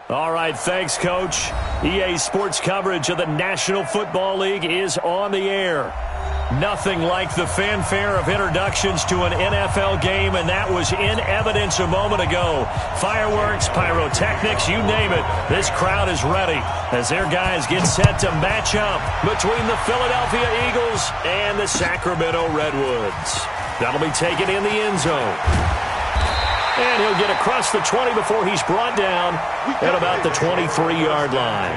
All right, thanks, Coach. EA Sports coverage of the National Football League is on the air. Nothing like the fanfare of introductions to an NFL game, and that was in evidence a moment ago. Fireworks, pyrotechnics, you name it. This crowd is ready as their guys get set to match up between the Philadelphia Eagles and the Sacramento Redwoods. That'll be taken in the end zone. And he'll get across the 20 before he's brought down at about the 23-yard line.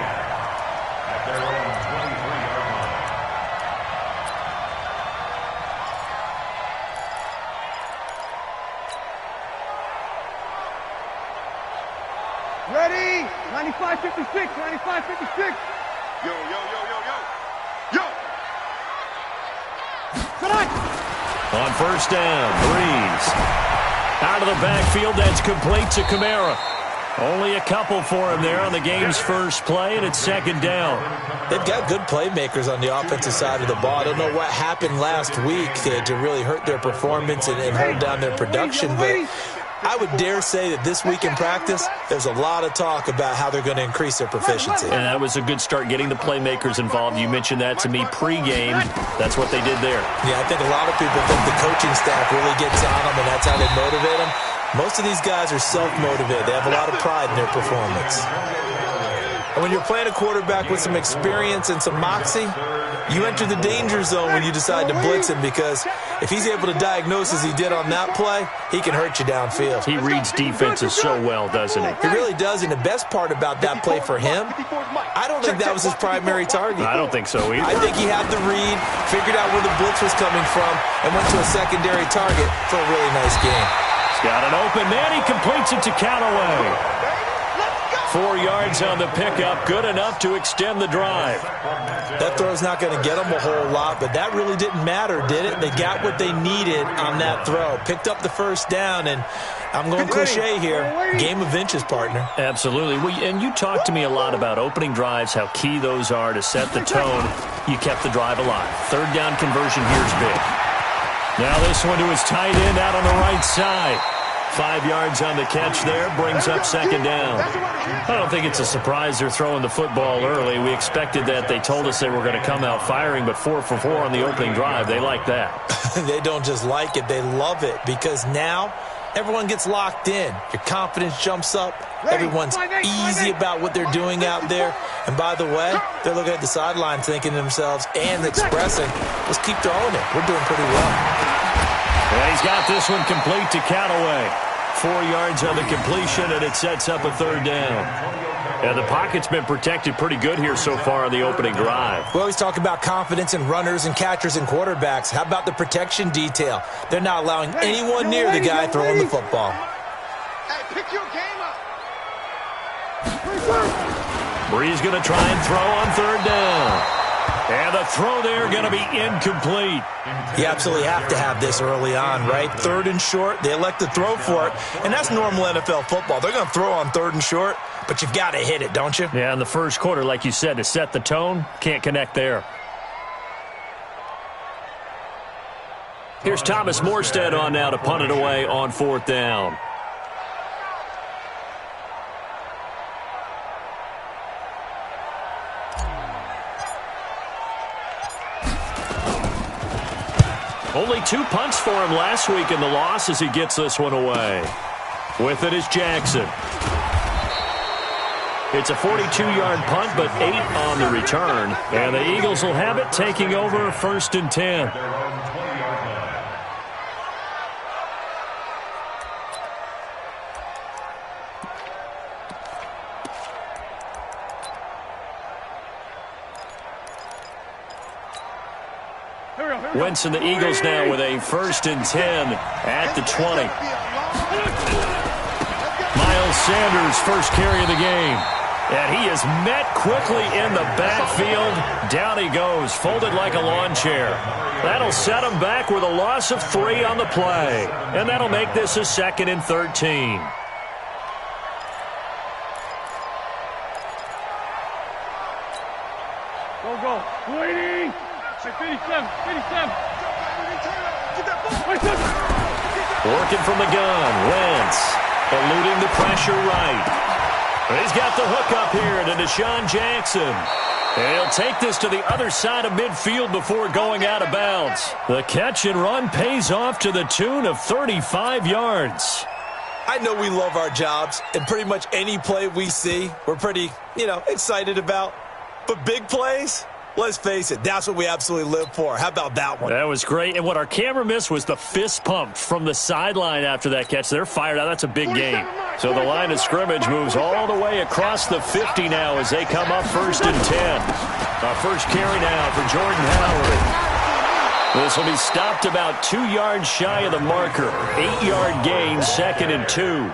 Ready? 95-56, 95-56. Yo, yo, yo, yo, yo. Yo! On first down, Breeze. Out of the backfield, that's complete to Kamara. Only a couple for him there on the game's first play, and it's second down. They've got good playmakers on the offensive side of the ball. I don't know what happened last week to really hurt their performance and hold down their production, but I would dare say that this week in practice, there's a lot of talk about how they're going to increase their proficiency. And that was a good start, getting the playmakers involved. You mentioned that to me pregame. That's what they did there. Yeah, I think a lot of people think the coaching staff really gets on them, and that's how they motivate them. Most of these guys are self-motivated. They have a lot of pride in their performance. And when you're playing a quarterback with some experience and some moxie, you enter the danger zone when you decide to blitz him, because if he's able to diagnose as he did on that play, he can hurt you downfield. He reads defenses so well, doesn't he? He really does, and the best part about that play for him, I don't think that was his primary target. I don't think so either. I think he had the read, figured out where the blitz was coming from, and went to a secondary target for a really nice game. He's got an open man. He completes it to Callaway. 4 yards on the pickup, good enough to extend the drive. That throw's not going to get them a whole lot, but that really didn't matter, did it? They got what they needed on that throw. Picked up the first down, and I'm going cliche here, game of inches, partner. Absolutely. And you talked to me a lot about opening drives, how key those are to set the tone. You kept the drive alive. Third down conversion here's big. Now this one to his tight end out on the right side. 5 yards on the catch there, brings up second down. I don't think it's a surprise they're throwing the football early. We expected that. They told us they were going to come out firing, but 4 for 4 on the opening drive. They like that. They don't just like it, they love it, because now everyone gets locked in. Your confidence jumps up. Everyone's easy about what they're doing out there. And by the way, they're looking at the sideline thinking to themselves and expressing, let's keep throwing it. We're doing pretty well. And he's got this one complete to Callaway. 4 yards on the completion, and it sets up a third down. And the pocket's been protected pretty good here so far on the opening drive. We always talk about confidence in runners and catchers and quarterbacks. How about the protection detail? They're not allowing anyone near the guy throwing the football. Hey, pick your game up. Bree's going to try and throw on third down. And the throw there going to be incomplete. You absolutely have to have this early on, right? Third and short, they elect to throw for it, and that's normal NFL football. They're going to throw on third and short, but you've got to hit it, don't you? Yeah, in the first quarter, like you said, to set the tone, can't connect there. Here's Thomas Morstead on now to punt it away on fourth down. Only 2 punts for him last week in the loss as he gets this one away. With it is Jackson. It's a 42-yard punt, but 8 on the return. And the Eagles will have it, taking over first and 10. Wentz and the Eagles now with a first and 10 at the 20. Miles Sanders, first carry of the game. And he is met quickly in the backfield. Down he goes, folded like a lawn chair. That'll set him back with a loss of 3 on the play. And that'll make this a 2nd and 13. Go. 280. 57. Working from the gun, Wentz eluding the pressure right. He's got the hook up here to Deshaun Jackson. And he'll take this to the other side of midfield before going out of bounds. The catch and run pays off to the tune of 35 yards. I know we love our jobs, and pretty much any play we see, we're pretty, excited about. But big plays, let's face it, that's what we absolutely live for. How about that one? That was great. And what our camera missed was the fist pump from the sideline after that catch. They're fired out. That's a big game. So the line of scrimmage moves all the way across the 50 now as they come up 1st and 10. Our first carry now for Jordan Howard. This will be stopped about 2 yards shy of the marker. 8-yard gain, 2nd and 2.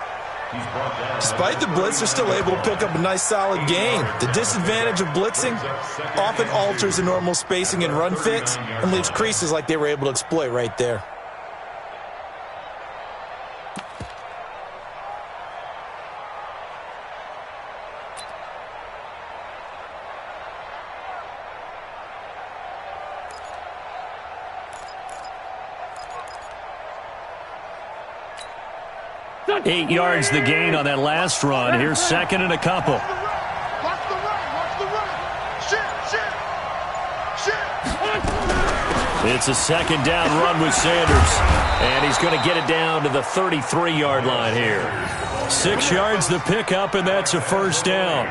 Despite the blitz, they're still able to pick up a nice solid gain. The disadvantage of blitzing often alters the normal spacing and run fits and leaves creases like they were able to exploit right there. Eight yards the gain on that last run. Here's 2nd and a couple. Watch the run. Shit. It's a 2nd down run with Sanders. And he's going to get it down to the 33-yard line here. 6 yards the pickup, and that's a 1st down.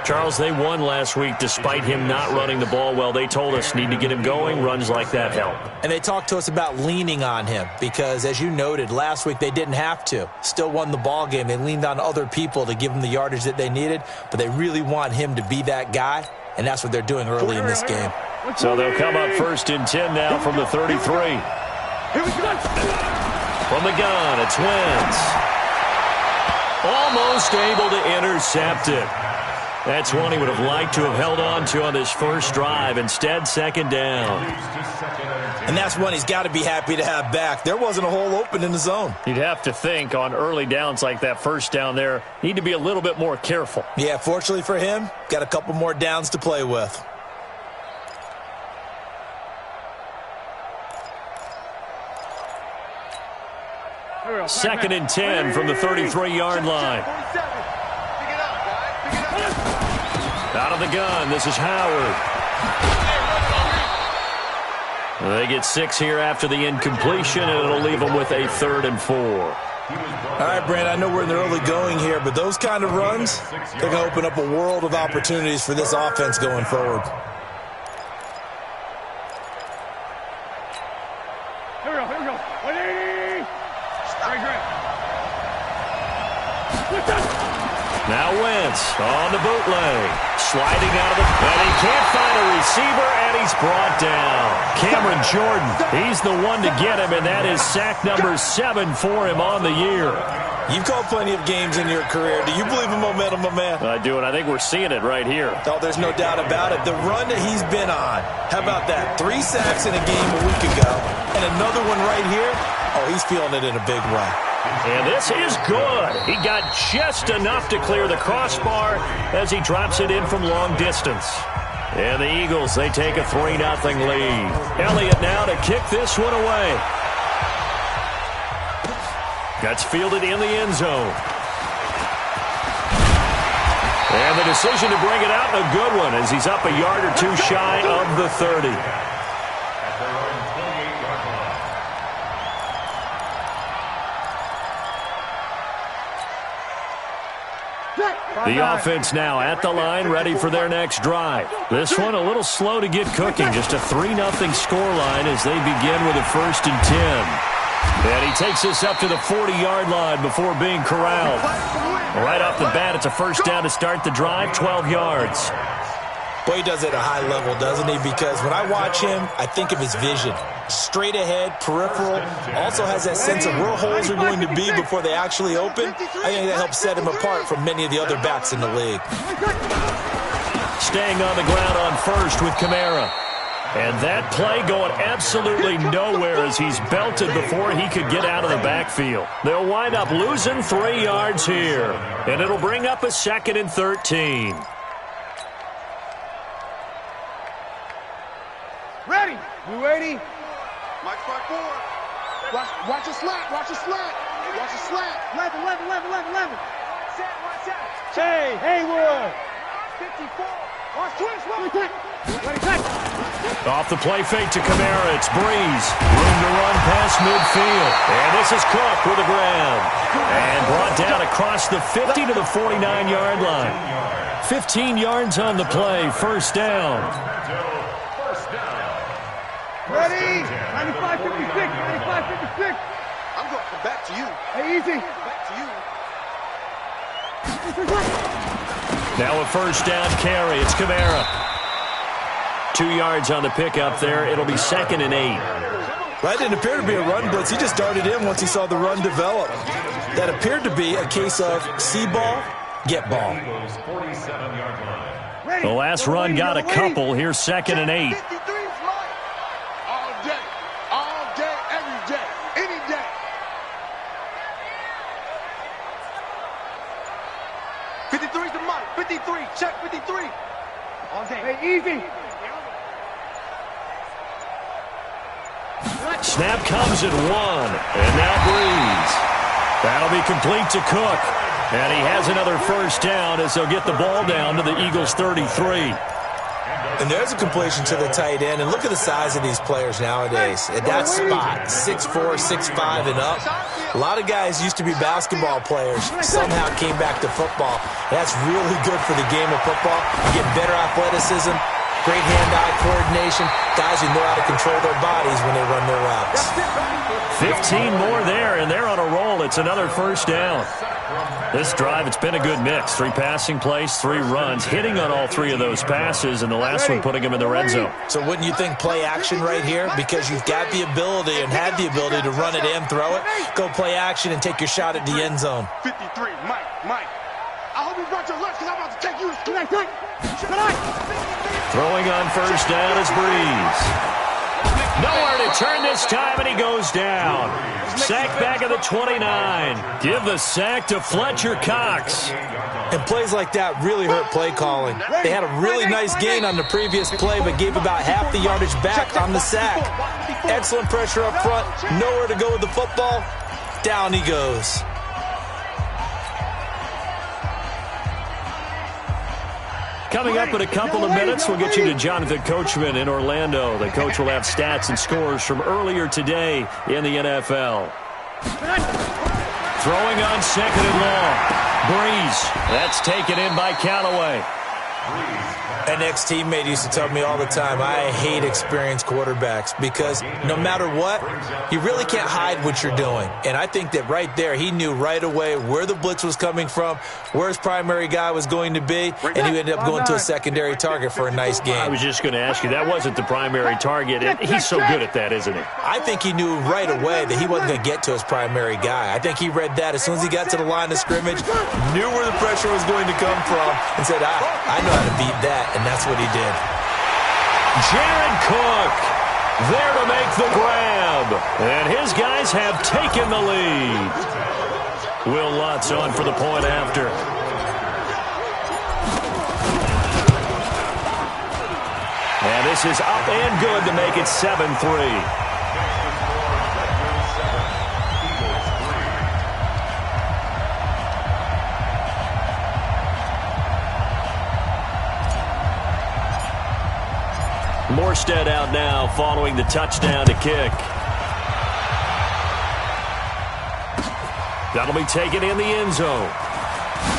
Charles, they won last week despite him not running the ball well. They told us need to get him going. Runs like that help. And they talked to us about leaning on him because, as you noted, last week they didn't have to. Still won the ball game. They leaned on other people to give them the yardage that they needed, but they really want him to be that guy, and that's what they're doing early in this game. So they'll come up 1st and 10 now from the 33. From the gun, it's Wentz. Almost able to intercept it. That's one he would have liked to have held on to on this first drive. Instead, 2nd down. And that's one he's got to be happy to have back. There wasn't a hole open in the zone. You'd have to think on early downs like that 1st down there, need to be a little bit more careful. Yeah, fortunately for him, got a couple more downs to play with. Second and 10 from the 33-yard line. Out of the gun, this is Howard. They get 6 here after the incompletion, and it'll leave them with a 3rd and 4. All right, Brand, I know we're in the early going here, but those kind of runs, they're going to open up a world of opportunities for this offense going forward. Here we go. 180. Now Wentz on the bootleg. Sliding out of the... And he can't find a receiver, and he's brought down. Cameron Jordan, he's the one to get him, and that is sack number 7 for him on the year. You've called plenty of games in your career. Do you believe in momentum, my man? I do, and I think we're seeing it right here. Oh, there's no doubt about it. The run that he's been on, how about that? 3 sacks in a game a week ago, and another one right here. Oh, he's feeling it in a big way. And this is good. He got just enough to clear the crossbar as he drops it in from long distance. And the Eagles, they take a 3-0 lead. Elliott now to kick this one away. That's fielded in the end zone. And the decision to bring it out, a good one, as he's up a yard or two shy of the 30. The offense now at the line, ready for their next drive. This one a little slow to get cooking. Just a 3-0 scoreline as they begin with a 1st and 10. And he takes this up to the 40-yard line before being corralled. Right off the bat, it's a 1st down to start the drive, 12 yards. Boy, he does it at a high level, doesn't he? Because when I watch him, I think of his vision. Straight ahead, peripheral, also has that sense of where holes are going to be before they actually open. I think that helps set him apart from many of the other backs in the league. Staying on the ground on 1st with Kamara. And that play going absolutely nowhere as he's belted before he could get out of the backfield. They'll wind up losing 3 yards here. And it'll bring up a 2nd and 13. Ready. You ready? Mike front forward. Watch a slant. Watch a slant. 11. Hey, Haywood. 54. Watch twist. Off the play fake to Kamara. It's Breeze. Room to run past midfield. And this is Cook with a grab. And brought down across the 50 to the 49-yard line. 15 yards on the play. First down. Ready? 95-56. 95-56. I'm going back to you. Hey, easy. Back to you. Now a first down carry. It's Kamara. 2 yards on the pickup there. It'll be 2nd and 8. That didn't appear to be a run blitz. He just darted in once he saw the run develop. That appeared to be a case of see ball, get ball. The last run got a couple. Here's 2nd and 8. 53 is mine. All day, every day, any day. 53 is the money. 53, check 53. All day. Hey, easy. Snap comes at 1. And now Breeze. That'll be complete to Cook. And he has another first down as they'll get the ball down to the Eagles' 33. And there's a completion to the tight end. And look at the size of these players nowadays. At that spot, 6'4", 6'5", and up. A lot of guys used to be basketball players, somehow came back to football. That's really good for the game of football. You get better athleticism, great hand-eye coordination, guys who know how to control their bodies when they run their routes. 15 more there, and they're on a roll. It's another first down. This drive, it's been a good mix. 3 passing plays, 3 runs, hitting on all 3 of those passes, and the last one putting him in the red zone. So wouldn't you think play action right here? Because you've got the ability and had the ability to run it and throw it. Go play action and take your shot at the end zone. 53, Mike. I hope you brought your lunch because I'm about to take you. Throwing on first down is Breeze. Nowhere to turn this time, and he goes down. Sack back at the 29. Give the sack to Fletcher Cox. And plays like that really hurt play calling. They had a really nice gain on the previous play, but gave about half the yardage back on the sack. Excellent pressure up front. Nowhere to go with the football. Down he goes. Coming up in a couple of minutes, we'll get you to Jonathan Coachman in Orlando. The coach will have stats and scores from earlier today in the NFL. Throwing on 2nd and long. Breeze. That's taken in by Callaway. An ex-teammate used to tell me all the time, I hate experienced quarterbacks because no matter what, you really can't hide what you're doing. And I think that right there, he knew right away where the blitz was coming from, where his primary guy was going to be, and he ended up going to a secondary target for a nice game. I was just going to ask you, that wasn't the primary target, and he's so good at that, isn't he? I think he knew right away that he wasn't going to get to his primary guy. I think he read that as soon as he got to the line of scrimmage, knew where the pressure was going to come from, and said, I know how to beat that. And that's what he did. Jared Cook there to make the grab. And his guys have taken the lead. Will Lutz on for the point after. And this is up and good to make it 7-3. Morstead out now following the touchdown to kick. That'll be taken in the end zone.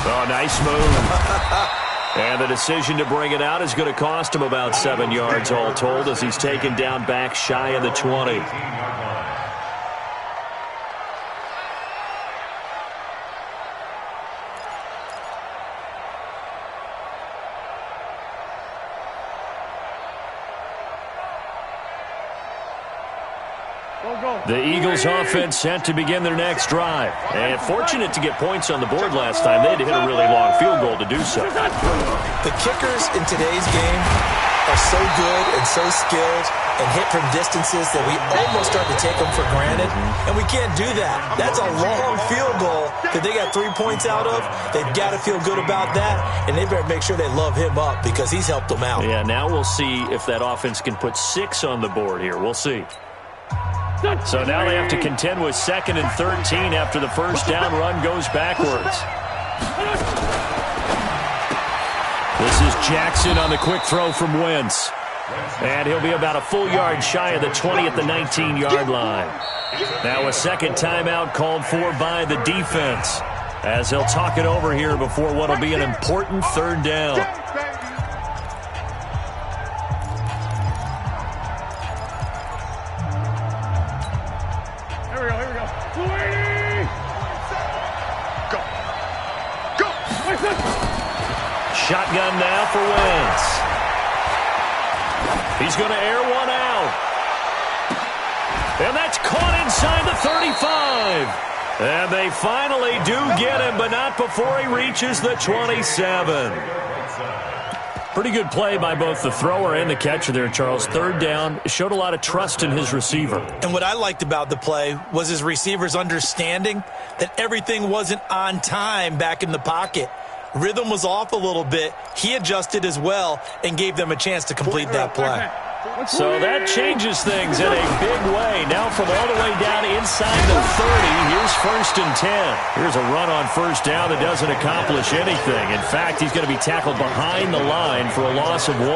Oh, nice move. And the decision to bring it out is going to cost him about 7 yards all told as he's taken down back shy of the 20. The Eagles offense set to begin their next drive. And fortunate to get points on the board last time. They had to hit a really long field goal to do so. The kickers in today's game are so good and so skilled and hit from distances that we almost start to take them for granted. And we can't do that. That's a long field goal that they got 3 points out of. They've got to feel good about that. And they better make sure they love him up because he's helped them out. Yeah, now we'll see if that offense can put 6 on the board here. We'll see. So now they have to contend with 2nd and 13 after the first down run goes backwards. This is Jackson on the quick throw from Wentz. And he'll be about a full yard shy of the 20 at the 19-yard line. Now a second timeout called for by the defense, as they'll talk it over here before what will be an important third down. Here we go. Go. Shotgun now for Wentz. He's going to air one out. And that's caught inside the 35. And they finally do get him, but not before he reaches the 27. Pretty good play by both the thrower and the catcher there, Charles. Third down, showed a lot of trust in his receiver. And what I liked about the play was his receiver's understanding that everything wasn't on time back in the pocket. Rhythm was off a little bit. He adjusted as well and gave them a chance to complete that play. So that changes things in a big way. Now from all the way down inside the 30, here's 1st and 10. Here's a run on first down that doesn't accomplish anything. In fact, he's going to be tackled behind the line for a loss of 1.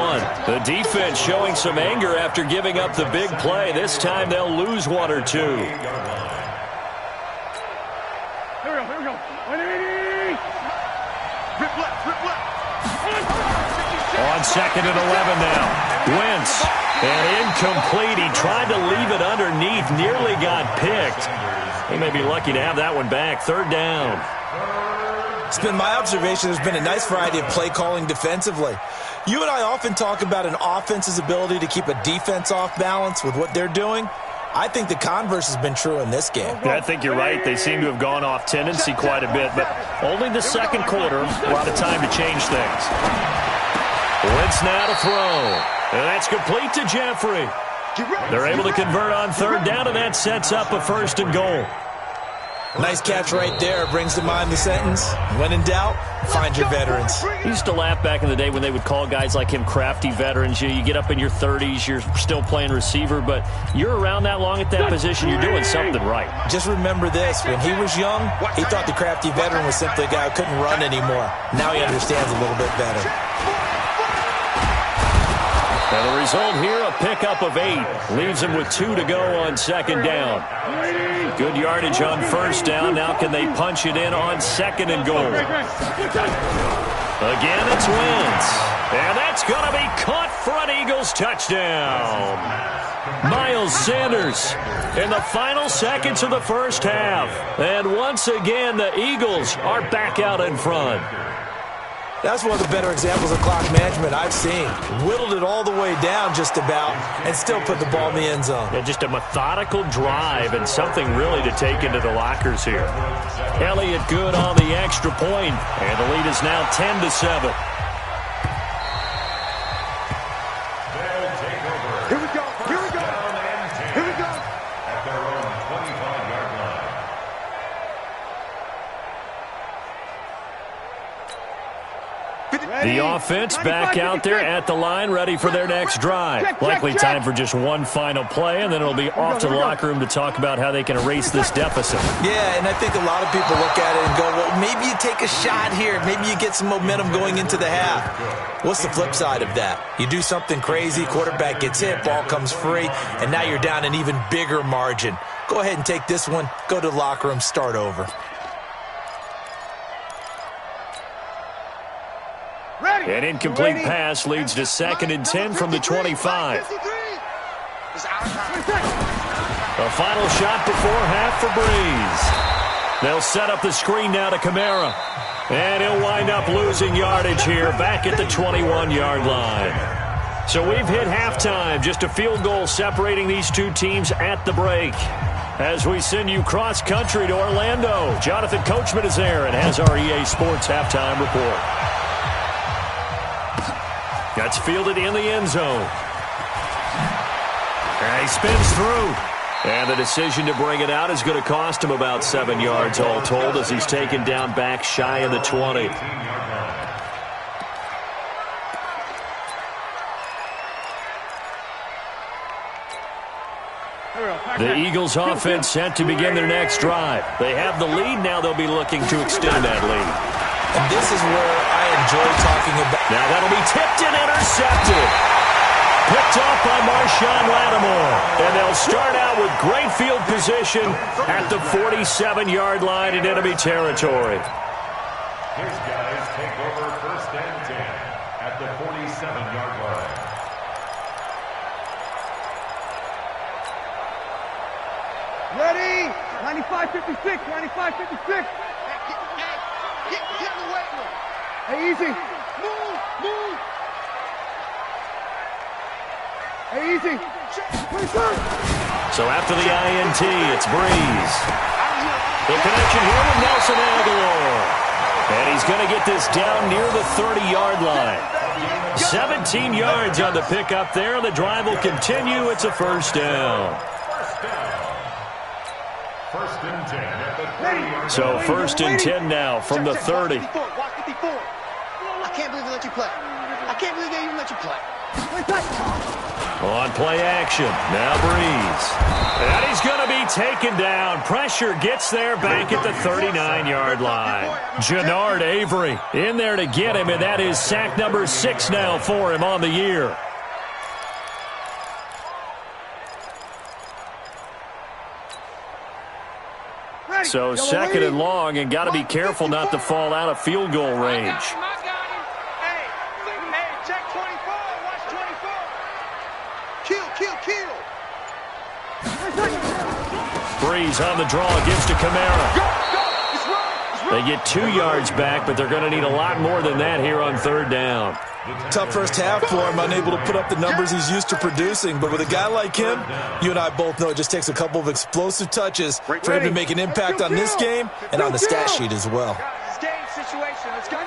The defense showing some anger after giving up the big play. This time they'll lose 1 or 2. Here we go. Rip left. On 2nd and 11 now. Wentz, and incomplete. He tried to leave it underneath, nearly got picked. He may be lucky to have that one back. Third down. It's been my observation there's been a nice variety of play calling defensively. You and I often talk about an offense's ability to keep a defense off balance with what they're doing. I think the converse has been true in this game. Yeah, I think you're right. They seem to have gone off tendency quite a bit, but only the second quarter, a lot of time to change things. Wentz now to throw. And that's complete to Jeffrey. They're able to convert on third down, and that sets up a 1st and goal. Nice catch right there. Brings to mind the sentence, when in doubt, find your veterans. I used to laugh back in the day when they would call guys like him crafty veterans. You get up in your 30s, you're still playing receiver, but you're around that long at that position, you're doing something right. Just remember this. When he was young, he thought the crafty veteran was simply a guy who couldn't run anymore. Now he understands a little bit better. And the result here, a pickup of 8. Leaves him with 2 to go on 2nd down. Good yardage on 1st down. Now can they punch it in on 2nd and goal? Again, it's Wentz. And that's going to be caught for an Eagles touchdown. Miles Sanders in the final seconds of the first half. And once again, the Eagles are back out in front. That's one of the better examples of clock management I've seen. Whittled it all the way down just about and still put the ball in the end zone. Yeah, just a methodical drive and something really to take into the lockers here. Elliott good on the extra point, and the lead is now 10-7. Here we go. At their own 25-yard line. The offense back out there at the line, ready for their next drive. Likely time for just one final play, and then it'll be off to the locker room to talk about how they can erase this deficit. Yeah, and I think a lot of people look at it and go, well, maybe you take a shot here. Maybe you get some momentum going into the half. What's the flip side of that? You do something crazy, quarterback gets hit, ball comes free, and now you're down an even bigger margin. Go ahead and take this one, go to the locker room, start over. An incomplete pass leads to 2nd and 10 from the 25. A final shot before half for Breeze. They'll set up the screen now to Kamara. And he'll wind up losing yardage here back at the 21-yard line. So we've hit halftime. Just a field goal separating these two teams at the break. As we send you cross-country to Orlando, Jonathan Coachman is there and has our EA Sports halftime report. That's fielded in the end zone. And he spins through. And the decision to bring it out is going to cost him about 7 yards all told as he's taken down back shy of the 20. The Eagles offense set to begin their next drive. They have the lead. Now they'll be looking to extend that lead. And this is where I enjoy talking about. Now that'll be tipped and intercepted. Picked off by Marshawn Lattimore. And they'll start out with great field position at the 47-yard line in enemy territory. His guys take over 1st and 10 at the 47-yard line. Ready? 95-56, 95-56. Get in the weight room. Hey, easy. Move. Hey, easy. So after the INT, it's Breeze. The connection here with Nelson Aguilar. And he's going to get this down near the 30-yard line. 17 yards on the pickup there. The drive will continue. It's a first down. First and 10 at the 30-yard So first and 10 now from the 30. Watch 54. I can't believe they let you play. I can't believe they even let you play. On play action. Now Breeze. And he's going to be taken down. Pressure gets there back at the 39-yard line. Jannard Avery in there to get him, and that is sack number 6 now for him on the year. So second and long, and got to be careful not to fall out of field goal range. Kill. Breeze on the draw, gives to Kamara. They get 2 yards back, but they're going to need a lot more than that here on third down. Tough first half for him, unable to put up the numbers he's used to producing. But with a guy like him, you and I both know it just takes a couple of explosive touches for him to make an impact on this game and on the stat sheet as well. It's game situation. Let's go.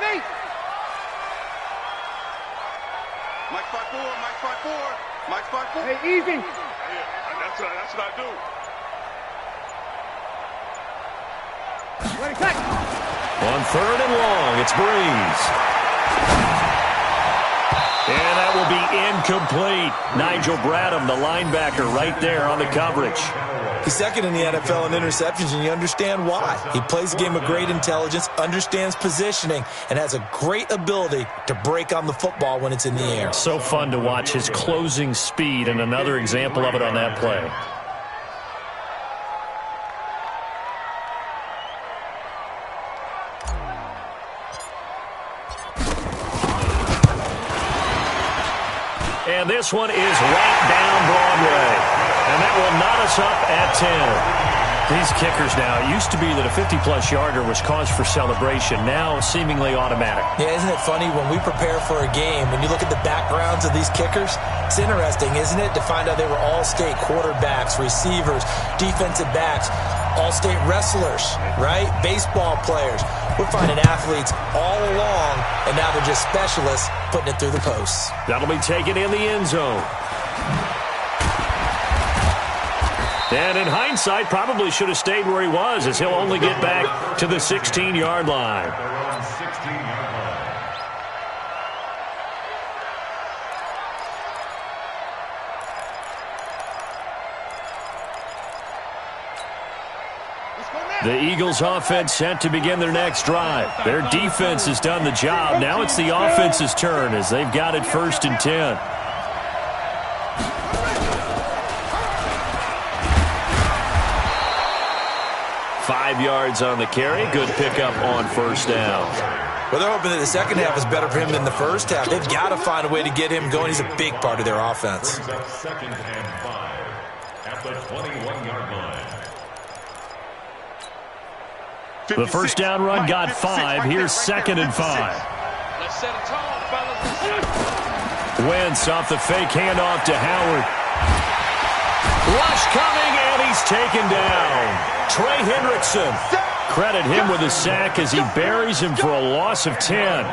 Mike 5-4. Hey, easy. That's what I do. Ready, cut. On third and long, it's Breeze. And that will be incomplete. Nigel Bradham, the linebacker, right there on the coverage. He's second in the NFL in interceptions, and you understand why. He plays a game of great intelligence, understands positioning, and has a great ability to break on the football when it's in the air. So fun to watch his closing speed, and another example of it on that play. And this one is right down Broadway. And that will knot us up at 10. These kickers now, it used to be that a 50-plus yarder was cause for celebration. Now seemingly automatic. Yeah, isn't it funny when we prepare for a game, when you look at the backgrounds of these kickers, it's interesting, isn't it, to find out they were all-state quarterbacks, receivers, defensive backs, all-state wrestlers, right? Baseball players. We're finding athletes all along, and now they're just specialists putting it through the posts. That'll be taken in the end zone. And in hindsight, probably should have stayed where he was, as he'll only get back to the 16-yard line. They're on 16-yard line. The Eagles offense set to begin their next drive. Their defense has done the job. Now it's the offense's turn as they've got it first and 10. Five yards on the carry. Good pickup on first down. Well, they're hoping that the second half is better for him than the first half. They've got to find a way to get him going. He's a big part of their offense. Brings up 2nd and 5 at the 21-yard line. The first down run got 5. Here's 2nd and 5. Let's set a tone, fellas. Wentz off the fake handoff to Howard. Rush coming, and he's taken down. Trey Hendrickson. Credit him with a sack as he buries him for a loss of 10.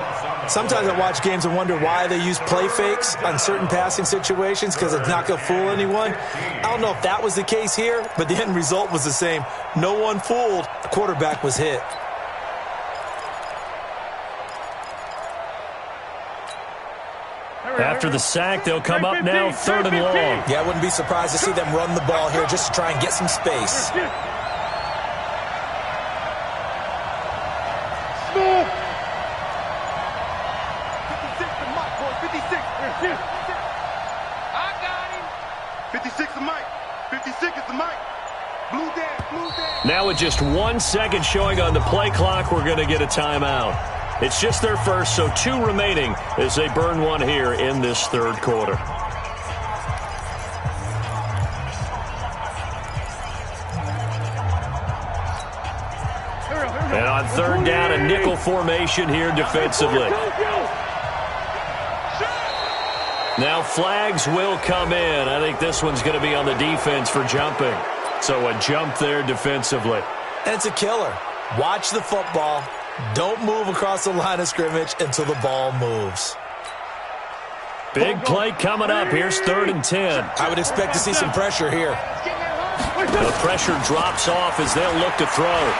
Sometimes I watch games and wonder why they use play fakes on certain passing situations, because it's not going to fool anyone. I don't know if that was the case here, but the end result was the same. No one fooled. The quarterback was hit. After the sack, they'll come up now 3rd and long. Yeah, I wouldn't be surprised to see them run the ball here just to try and get some space. Now with just 1 second showing on the play clock, we're going to get a timeout. It's just their first, so 2 remaining as they burn one here in this third quarter. And on third down, a nickel formation here defensively. Now flags will come in. I think this one's going to be on the defense for jumping. So a jump there defensively. And it's a killer. Watch the football. Don't move across the line of scrimmage until the ball moves. Big play coming up. Here's 3rd and 10. I would expect to see some pressure here. The pressure drops off as they'll look to throw.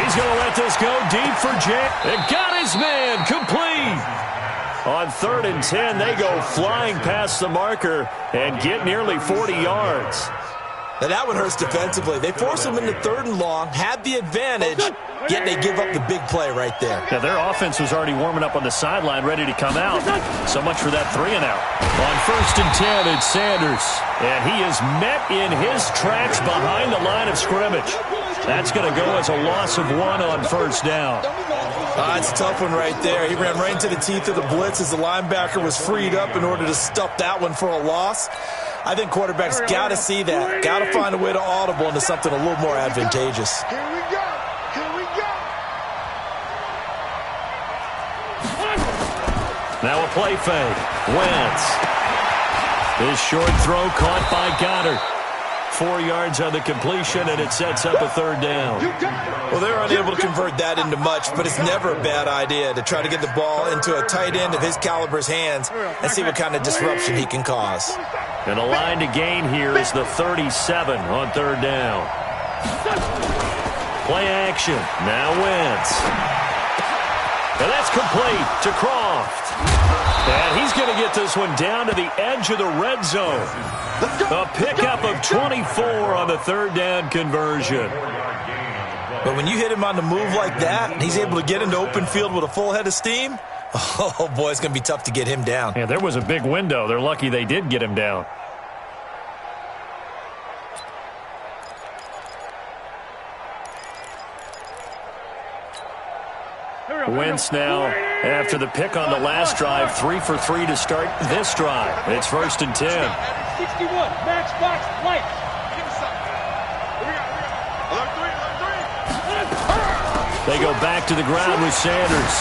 He's going to let this go deep for Jay. And got his man complete. On 3rd and 10, they go flying past the marker and get nearly 40 yards. Now that one hurts defensively. They force them into 3rd and long, had the advantage, yet they give up the big play right there. Now their offense was already warming up on the sideline, ready to come out. So much for that 3 and out. On 1st and 10, it's Sanders. And he is met in his tracks behind the line of scrimmage. That's going to go as a loss of 1 on 1st down. It's a tough one right there. He ran right into the teeth of the blitz as the linebacker was freed up in order to stuff that one for a loss. I think quarterbacks got to see that. Got to find a way to audible into something a little more advantageous. Here we go. Here we go. Now a play fake. Wentz. His short throw caught by Goddard. 4 yards on the completion, and it sets up a 3rd down. Well, they're unable to convert that into much, but it's never a bad idea to try to get the ball into a tight end of his caliber's hands and see what kind of disruption he can cause. And the line to gain here is the 37 on 3rd down. Play action. Now Wentz. And that's complete to Croft. And he's going to get this one down to the edge of the red zone. A pickup of 24 on the 3rd down conversion. But when you hit him on the move like that, and he's able to get into open field with a full head of steam, oh boy, it's going to be tough to get him down. Yeah, there was a big window. They're lucky they did get him down. Wentz now, after the pick on the last drive, 3 for 3 to start this drive. It's 1st and 10. 61, match box, light. They go back to the ground with Sanders.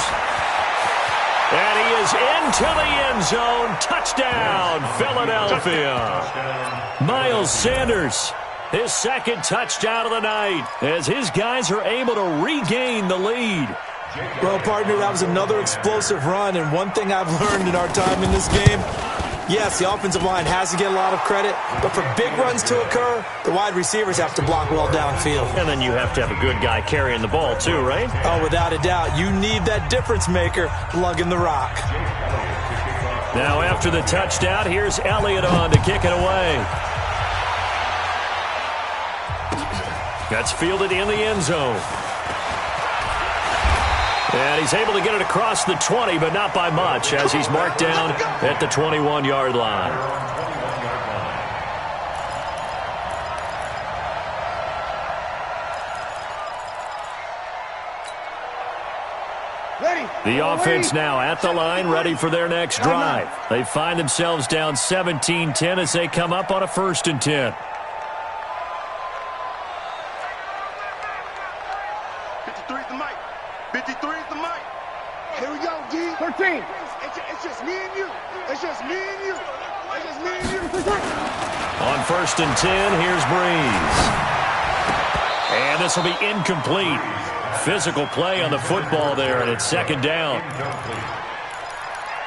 And he is into the end zone. Touchdown, Philadelphia. Miles Sanders, his 2nd touchdown of the night, as his guys are able to regain the lead. Well, partner, that was another explosive run, and one thing I've learned in our time in this game, yes, the offensive line has to get a lot of credit, but for big runs to occur, the wide receivers have to block well downfield. And then you have to have a good guy carrying the ball too, right? Oh, without a doubt. You need that difference maker lugging the rock. Now after the touchdown, here's Elliott on to kick it away. That's fielded in the end zone. And he's able to get it across the 20, but not by much, as he's marked down at the 21-yard line. The offense now at the line, ready for their next drive. They find themselves down 17-10 as they come up on a 1st and 10. 53 is the mic. 53 is the mic. Here we go, D. 13. It's just me and you. It's just me and you. It's just me and you. On 1st and 10, here's Breeze. And this will be incomplete. Physical play on the football there, and it's 2nd down.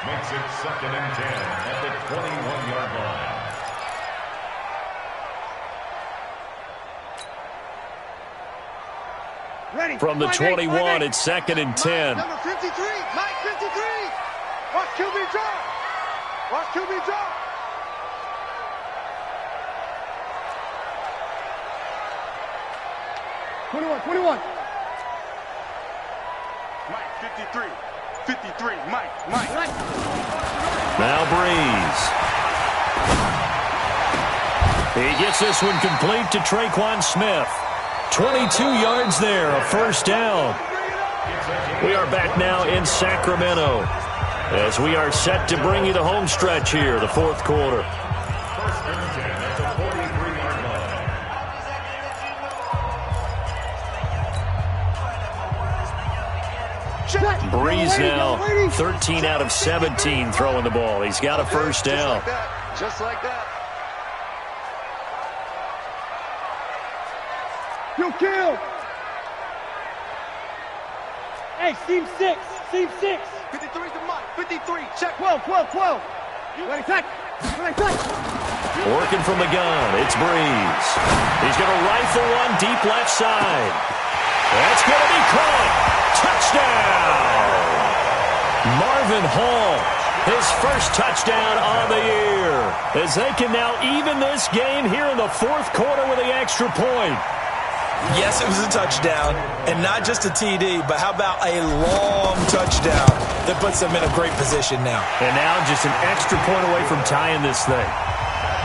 Makes it 2nd and 10 at the 21-yard line. Ready. From the 21, it's 2nd and 10. Number 53, Mike 53. Watch QB draw. Watch QB draw. Twenty-one. Mike 53. 53, Mike. Now Breeze. He gets this one complete to Traquan Smith. 22 yards there, a first down. We are back now in Sacramento as we are set to bring you the home stretch here, the fourth quarter. Breeze now 13 out of 17 throwing the ball. He's got a first down. Just like that. You kill. Hey, seam 6. 53's the mark. 53. Check. 12. Ready, check. Working from the gun, it's Breeze. He's going to rifle one deep left side. That's going to be caught. Touchdown! Marvin Hall, his first touchdown on the year, as they can now even this game here in the fourth quarter with the extra point. Yes, it was a touchdown, and not just a TD, but how about a long touchdown that puts them in a great position now. And now just an extra point away from tying this thing.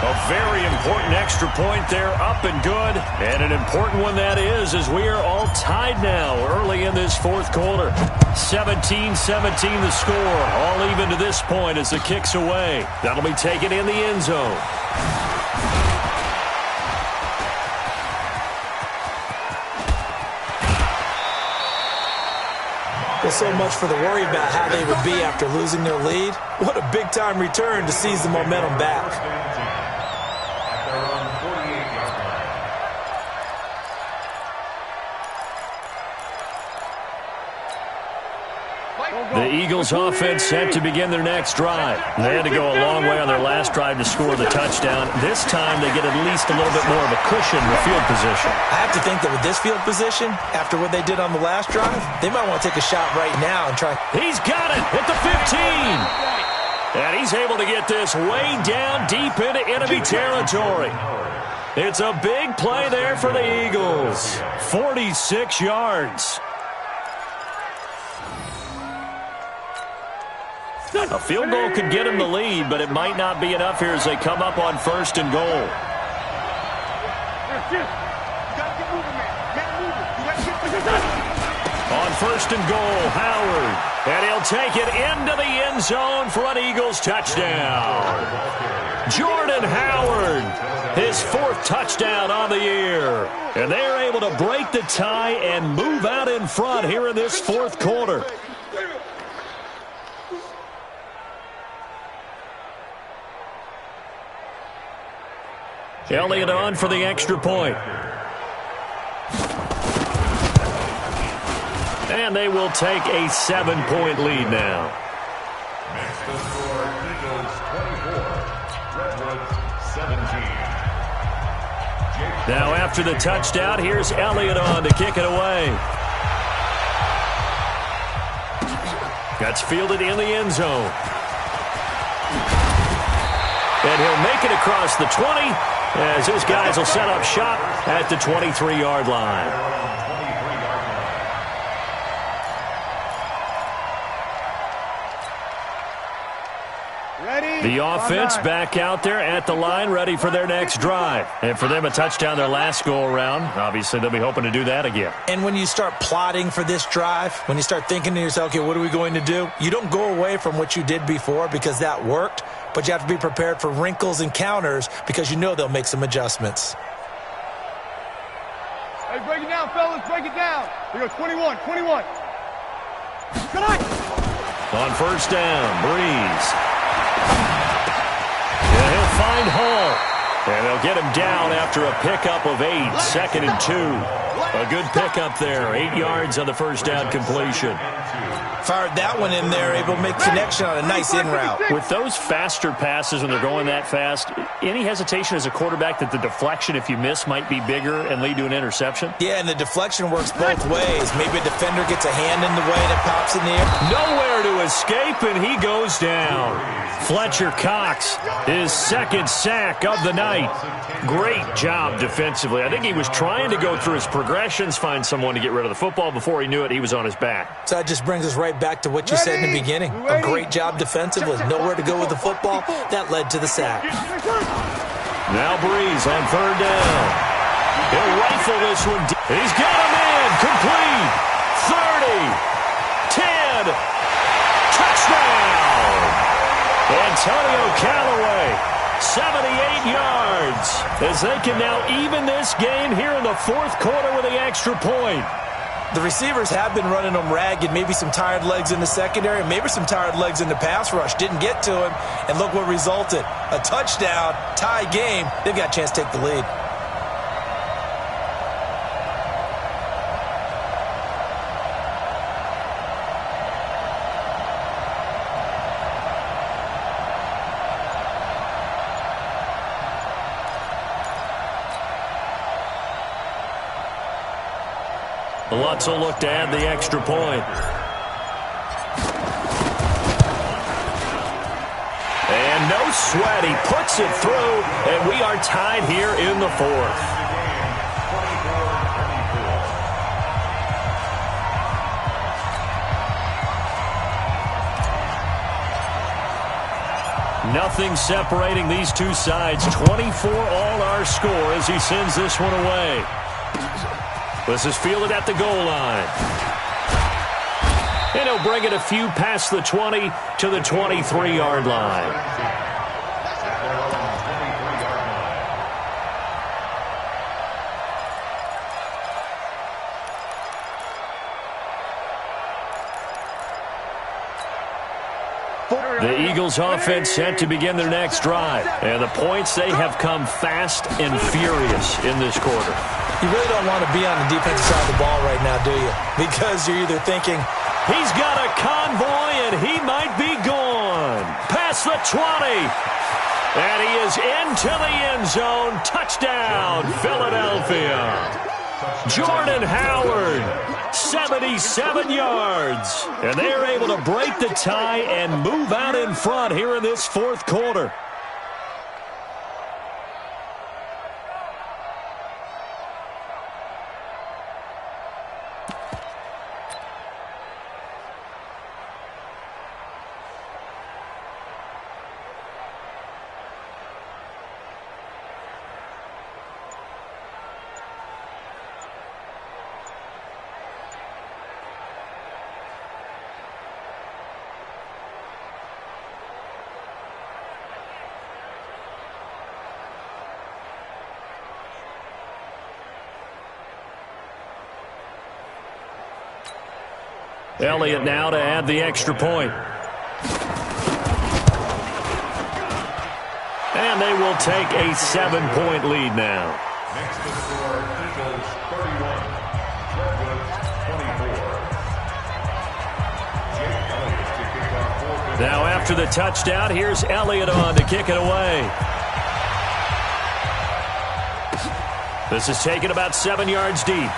A very important extra point there, up and good, and an important one that is, as we are all tied now early in this fourth quarter. 17-17 the score, all even to this point as the kick's away. That'll be taken in the end zone. Well, so much for the worry about how they would be after losing their lead. What a big-time return to seize the momentum back. The Eagles offense set to begin their next drive. They had to go a long way on their last drive to score the touchdown. This time they get at least a little bit more of a cushion with field position. I have to think that with this field position, after what they did on the last drive, they might want to take a shot right now and try. He's got it at the 15. And he's able to get this way down deep into enemy territory. It's a big play there for the Eagles. 46 yards. A field goal could get him the lead, but it might not be enough here as they come up on first and goal. On first and goal, Howard. And he'll take it into the end zone for an Eagles touchdown. Jordan Howard, his fourth touchdown on the year. And they're able to break the tie and move out in front here in this fourth quarter. Elliott on for the extra point. And they will take a 7-point lead now. Makes the score Eagles 24, Redwoods 17. Now after the touchdown, here's Elliott on to kick it away. That's fielded in the end zone. And he'll make it across the 20. As his guys will set up shop at the 23-yard line. The offense back out there at the line, ready for their next drive. And for them, a touchdown their last go-around. Obviously, they'll be hoping to do that again. And when you start plotting for this drive, when you start thinking to yourself, okay, what are we going to do? You don't go away from what you did before because that worked, but you have to be prepared for wrinkles and counters because you know they'll make some adjustments. Hey, break it down, fellas. Break it down. We go 21. Good night. On first down, Breeze. And he'll find Hall. And they'll get him down after a pickup of 8, 2nd and 2. A good pickup there, 8 yards on the first down completion. Fired that one in there, able to make connection on a nice in route. With those faster passes when they're going that fast, any hesitation as a quarterback that the deflection, if you miss, might be bigger and lead to an interception? Yeah, and the deflection works both ways. Maybe a defender gets a hand in the way and it pops in the air. Nowhere to escape, and he goes down. Fletcher Cox, his second sack of the night. Great job defensively. I think he was trying to go through his progressions, find someone to get rid of the football. Before he knew it, he was on his back. So that just brings us right back to what you said in the beginning. A great job defensively. Nowhere to go with the football. That led to the sack. Now Breeze on third down. He'll rifle this one. He's got him in. Complete. 30. 10. Touchdown. Antonio Callaway, 78 yards. As they can now even this game here in the fourth quarter with the extra point. The receivers have been running them ragged. Maybe some tired legs in the secondary, maybe some tired legs in the pass rush. Didn't get to him, and look what resulted. A touchdown, tie game. They've got a chance to take the lead. Lutz will look to add the extra point. And no sweat. He puts it through, and we are tied here in the fourth. Nothing separating these two sides. 24 all our score as he sends this one away. This is fielded at the goal line. And he'll bring it a few past the 20 to the 23-yard line. The Eagles offense set to begin their next drive. And the points, they have come fast and furious in this quarter. You really don't want to be on the defensive side of the ball right now, do you? Because you're either thinking, he's got a convoy and he might be gone. Past the 20. And he is into the end zone. Touchdown, Philadelphia. Jordan Howard, 77 yards. And they're able to break the tie and move out in front here in this fourth quarter. Elliott now to add the extra point. And they will take a 7-point lead now. Next to score, Eagles 31, Redwoods 24. Jake Elliott to kick off fourth. Now after the touchdown, here's Elliott on to kick it away. This is taken about 7 yards deep.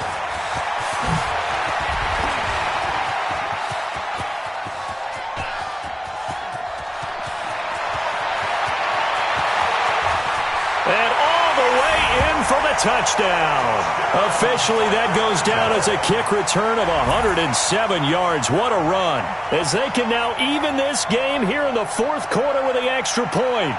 Touchdown. Officially, that goes down as a kick return of 107 yards. What a run. As they can now even this game here in the fourth quarter with the extra point.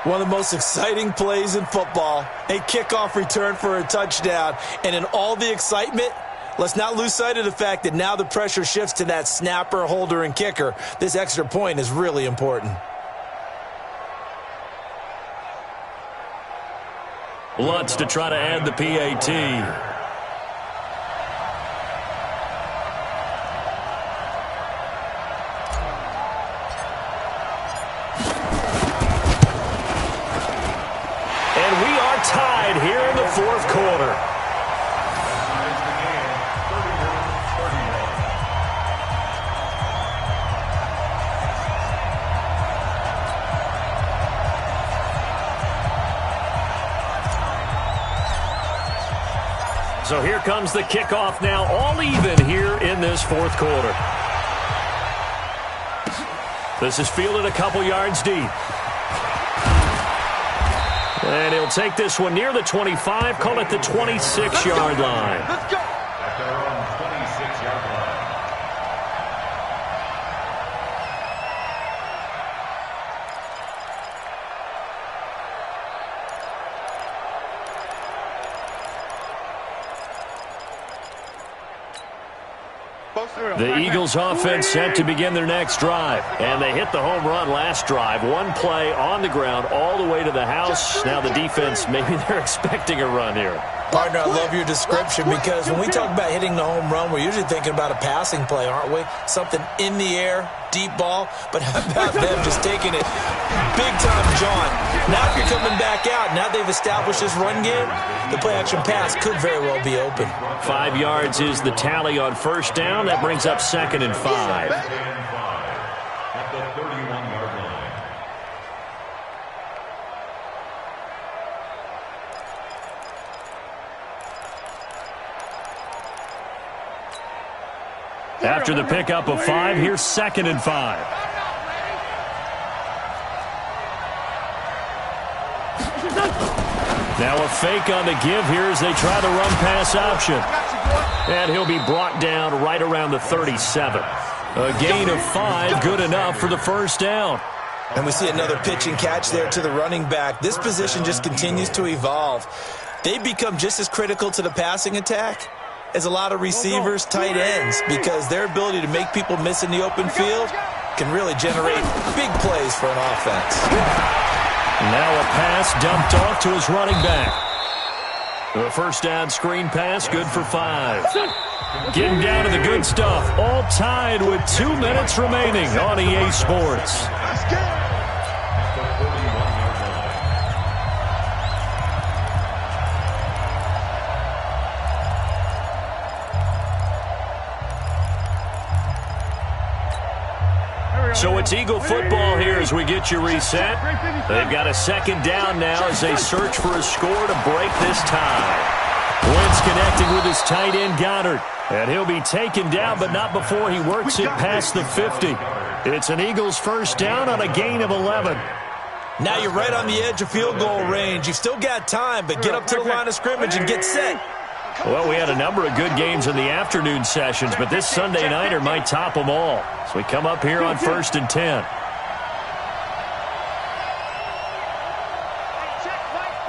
One of the most exciting plays in football. A kickoff return for a touchdown. And in all the excitement, let's not lose sight of the fact that now the pressure shifts to that snapper, holder, and kicker. This extra point is really important. Lutz to try to add the PAT. And we are tied here in the fourth quarter. So here comes the kickoff now, all even here in this fourth quarter. This is fielded a couple yards deep. And he'll take this one near the 25, call it the 26-yard line. Let's go. At their own 26-yard line. The Eagles offense set to begin their next drive. And they hit the home run last drive. One play on the ground all the way to the house. Now the defense, maybe they're expecting a run here. Partner, I love your description because when we talk about hitting the home run, we're usually thinking about a passing play, aren't we? Something in the air, deep ball. But how about them just taking it big-time jaunt? Now if you're coming back out, now they've established this run game, the play-action pass could very well be open. 5 yards is the tally on first down. That brings up 2nd and 5. At the 31-yard line. After the pickup of 5, here's 2nd and 5. Now a fake on the give here as they try the run-pass option. And he'll be brought down right around the 37. A gain of 5, good enough for the first down. And we see another pitch and catch there to the running back. This position just continues to evolve. They become just as critical to the passing attack as a lot of receivers, tight ends, because their ability to make people miss in the open field can really generate big plays for an offense. Now a pass dumped off to his running back. The first down screen pass, good for 5. Getting down to the good stuff, all tied with 2 minutes remaining on EA Sports. So it's Eagle football here as we get you reset. They've got a second down now as they search for a score to break this tie. Wentz connecting with his tight end Goddard. And he'll be taken down, but not before he works it past the 50. It's an Eagles first down on a gain of 11. Now you're right on the edge of field goal range. You've still got time, but get up to the line of scrimmage and get set. Well, we had a number of good games in the afternoon sessions, but this Sunday nighter might top them all. So we come up here on 1st and 10.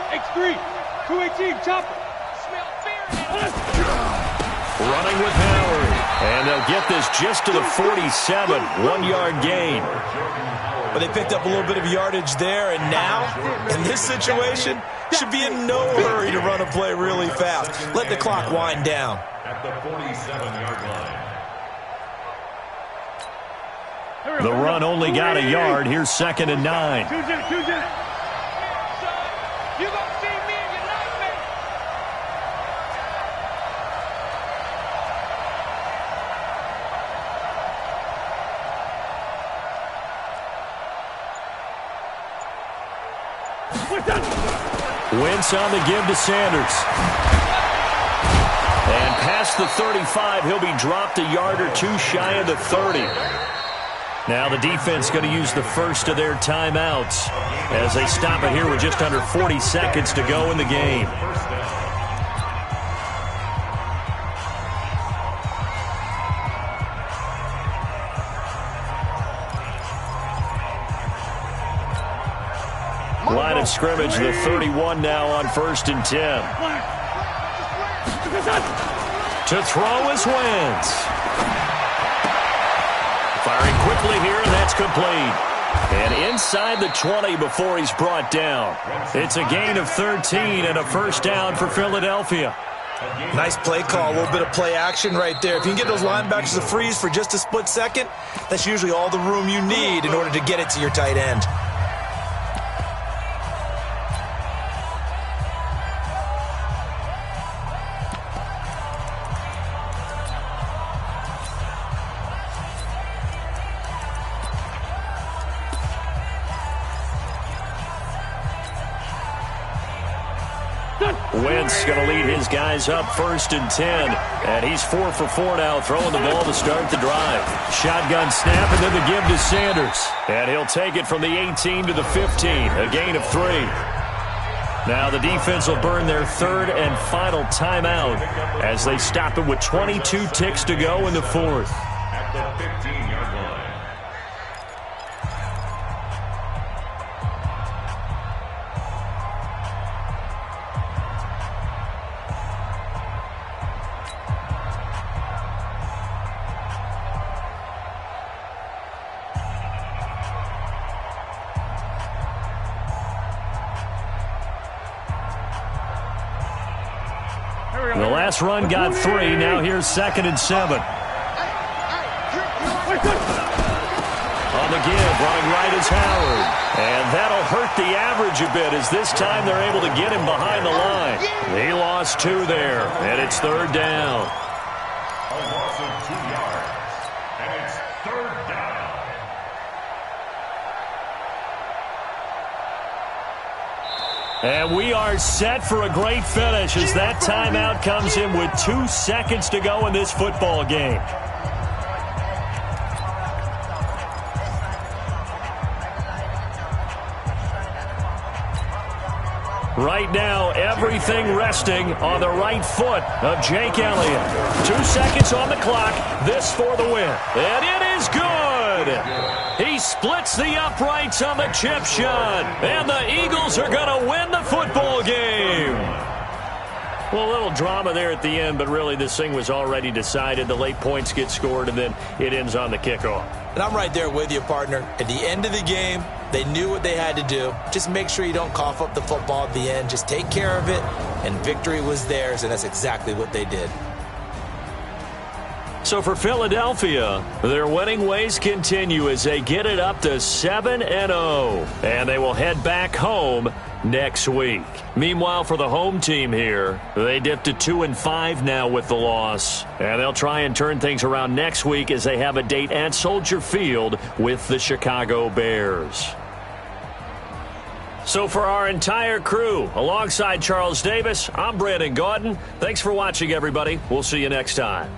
X3, 218, chopper. Running with Howard. And they'll get this just to the 47. 1-yard gain. But they picked up a little bit of yardage there, and now, in this situation, should be in no hurry to run a play really fast. Let the clock wind down. At the 47-yard line. The run only got a yard. Here's 2nd and 9. You gonna see me in your nightmare. Wentz on the give to Sanders. And past the 35, he'll be dropped a yard or two shy of the 30. Now the defense going to use the first of their timeouts as they stop it here with just under 40 seconds to go in the game. Line of scrimmage, the 31 now on 1st and 10. To throw is Wentz. Firing quickly here, and that's complete. And inside the 20 before he's brought down. It's a gain of 13 and a first down for Philadelphia. Nice play call, a little bit of play action right there. If you can get those linebackers to freeze for just a split second, that's usually all the room you need in order to get it to your tight end. Wentz going to lead his guys up 1st and 10. And he's 4 for 4 now, throwing the ball to start the drive. Shotgun snap and then the give to Sanders. And he'll take it from the 18 to the 15, a gain of 3. Now the defense will burn their 3rd and final timeout as they stop it with 22 ticks to go in the 4th. At the 15-yard line. The last run got 3. Now here's 2nd and 7. On the give, running right is Howard. And that'll hurt the average a bit as this time they're able to get him behind the line. He lost 2 there, and it's 3rd down. A loss of 2 yards, and it's 3rd down. And we are set for a great finish as that timeout comes in with 2 seconds to go in this football game. Right now, everything resting on the right foot of Jake Elliott. 2 seconds on the clock. This for the win. And it is good. He splits the uprights on the chip shot. And the Eagles are going to win the football game. Well, a little drama there at the end, but really this thing was already decided. The late points get scored, and then it ends on the kickoff. And I'm right there with you, partner. At the end of the game, they knew what they had to do. Just make sure you don't cough up the football at the end. Just take care of it, and victory was theirs, and that's exactly what they did. So for Philadelphia, their winning ways continue as they get it up to 7-0. And they will head back home next week. Meanwhile, for the home team here, they dipped to 2-5 now with the loss. And they'll try and turn things around next week as they have a date at Soldier Field with the Chicago Bears. So for our entire crew, alongside Charles Davis, I'm Brandon Gaudin. Thanks for watching, everybody. We'll see you next time.